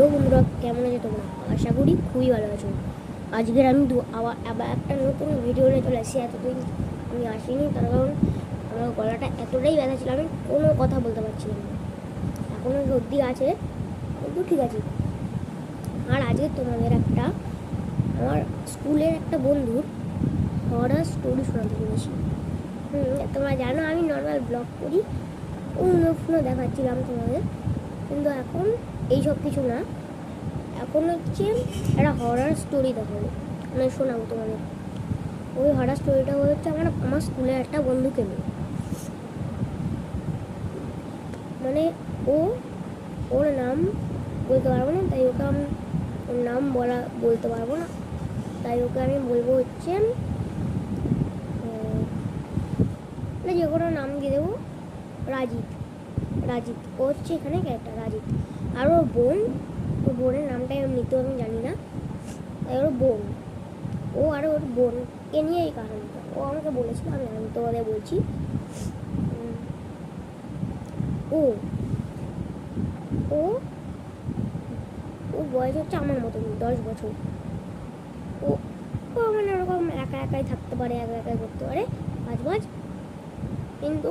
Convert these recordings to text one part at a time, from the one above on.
Hello বন্ধুরা, কেমন আছো তোমরা? আশা করি খুবই ভালো আছো। আজকের আমি আবার একটা নতুন ভিডিও নিয়ে চলে আসছি। এতদিন আমি আসিনি, তার কারণ আমার গলাটা এতটাই ব্যথা ছিল, আমি কোনো কথা বলতে পারছিলাম না। এখনও সর্দি আছে, কিন্তু ঠিক আছে। আর আজকে তোমাদের আমার স্কুলের একটা বন্ধুর হরার স্টোরি শোনাতে চলেছি। তোমরা জানো আমি নর্মাল ব্লগ করি, অন্য দেখাচ্ছিলাম তোমাদের, কিন্তু এখন এইসব কিছু না। এখন হচ্ছে একটা হরার স্টোরি দেখাবো, মানে শোনাবো তোমাদের। ওই হরার স্টোরিটা হচ্ছে আমার স্কুলের একটা বন্ধুকে নিয়ে। মানে ওর নাম বলতে পারবো না, তাই ওকে আমি ওর নাম বলতে পারবো না, তাই ওকে আমি বলবো হচ্ছে মানে যে কোনো নাম দিয়ে দেবো, রাজিত। ও হচ্ছে এখানে ক্যারেক্টার রাজিত। আর ওর বোনের নামটাই এমনিতেও আমি জানি না, তাই ওর বোন, ও আর ওর বোনকে নিয়ে এই কাহিনীটা ও আমাকে বলেছিল। আমি তোমাদের বলছি। ও ও ও বয়স হচ্ছে আমার মতন, 10 বছর। ও ও মানে ওরকম একা একাই থাকতে পারে, একা একাই করতে পারে কাজ। কিন্তু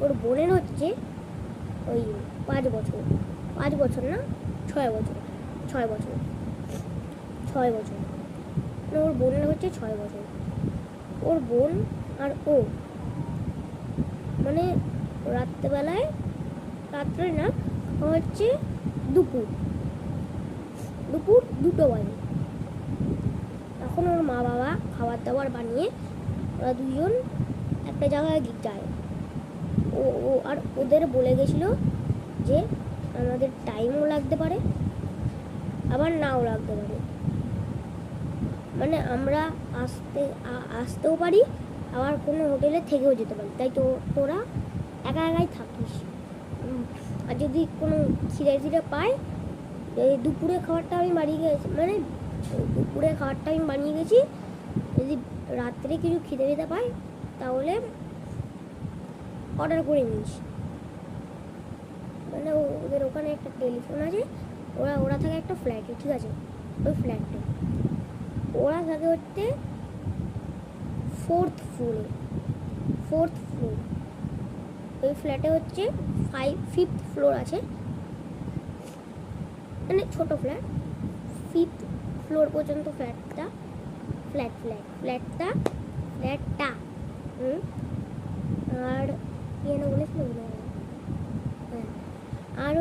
ওর বোনের হচ্ছে ওই 5 বছর না, 6 বছর। 6 বছর মানে ওর বোনের হচ্ছে 6 বছর। ওর বোন আর ও মানে রাত্রে না, হচ্ছে দুপুর 2টো বাজে। তখন ওর মা বাবা খাবার দাবার বানিয়ে ওরা দুজন একটা জায়গায় যায়। ও আর ওদের বলে গেছিলো যে আমাদের টাইমও লাগতে পারে, আবার নাও লাগতে পারে। মানে আমরা আসতেও পারি, আবার কোনো হোটেলে থেকেও যেতে পারি। তাই তো তোরা একা একাই থাকিস। আর যদি কোনো খিদে পায়, দুপুরে খাবারটা আমি বানিয়ে গেছি, যদি রাত্রে কিছু খিদে পায় তাহলে অর্ডার করে নিস। মানে ওদের ওখানে একটা টেলিফোন আছে, ওরা থাকে একটা ফ্ল্যাটে, ঠিক আছে? ওই ফ্ল্যাটে ওরা থাকে হচ্ছে 4th ফ্লোর। ওই ফ্ল্যাটে হচ্ছে 5th ফ্লোর আছে, মানে ছোট ফ্ল্যাট। 5th ফ্লোর পর্যন্ত ফ্ল্যাটটা আর কি যেন বলেছিল, আর